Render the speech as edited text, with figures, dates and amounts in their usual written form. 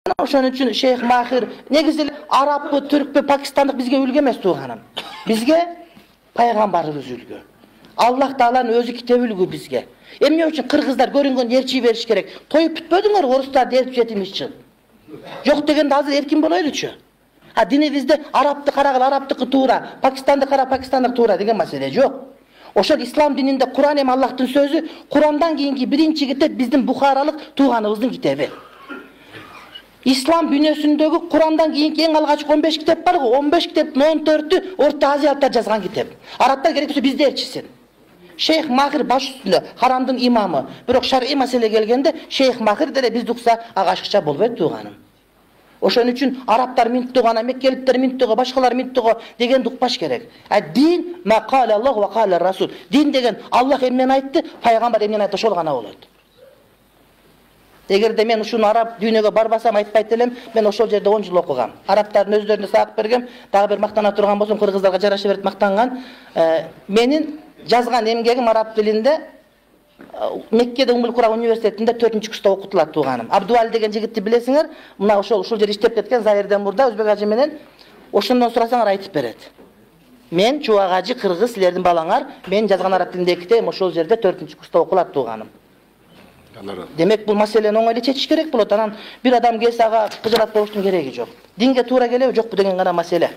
Ошон үчүн Шейх Махир негизи арабпы, түркпү, пакистандык бизге үлгү эмес тууганым. Бизге пайгамбарыбыз үлгү. Аллах Тааланын өзү китеби үлгү бизге. Эмне үчүн кыргыздар көрүнгөн ерчи бериш керек? Тоюп бүтпөдүңөр орустар дертип жетимиш үчүн. Жок дегенде азыр эркин болойлучу. А динибизде арабты карагыл, арабтыкы туура, пакистанды кара, пакистандык туура деген маселе жок. Ошол ислам дининде Куран эми Аллахтын сөзү, Курандан кийинки биринчи китеп биздин бухаралык тууганыбыздын китеби. İslam bünyesindeki Kur'an'dan keyinki en algaçık 15 kitap var. 15 kitapın 14'ü Orta Aziyalıkta yazgan kitap. Araplar gerekirse bizde elçisin. Şeyh Mahir baş üstünde, haramdın imamı. Bırak şer'i mesele gelgende Şeyh Mahir de biz duksa ağaçkıça bolbet tuğanım. Oşun için Araplar mint tuğana, Mekkelipler mint tuğa, başkalar mint tuğa degen dukbaş gerek. Din ma kâle Allah ve kâle Rasul. Din degen Allah emmen aytты, Peygamber emmen aytты, şol gana bolot. Эгерде мен ушуну араб дүйнөгө барбасам айтпайт элем, мен ошол жерде 10 жыл окугам. Арабтардын өздөрүнө саак бергем, дагы бир мактана турган болсом, кыргыздарга жараша берип мактанган. Менин жазган эмгегим араб тилинде Меккеде Умул Кура университетинде 4-курста окутулат тууганым. Абдуали деген жигитти билесиңер, мына ушул жер иштеп кеткен Заирден мурда өзбек ажы менен ошондон сурасаңар айтып берет. Мен Чубак ажы кыргыз, силердин балаңар, мен жазган араб тилиндеги китебим ошол жерде 4-курста окулат тууганым. Demek bu meselenin oңайлы чечиш керек болот. Анан бир адам келсе ага кыжырат болуштун кереги жок. Динге туура келеби жокпу деген гана маселе.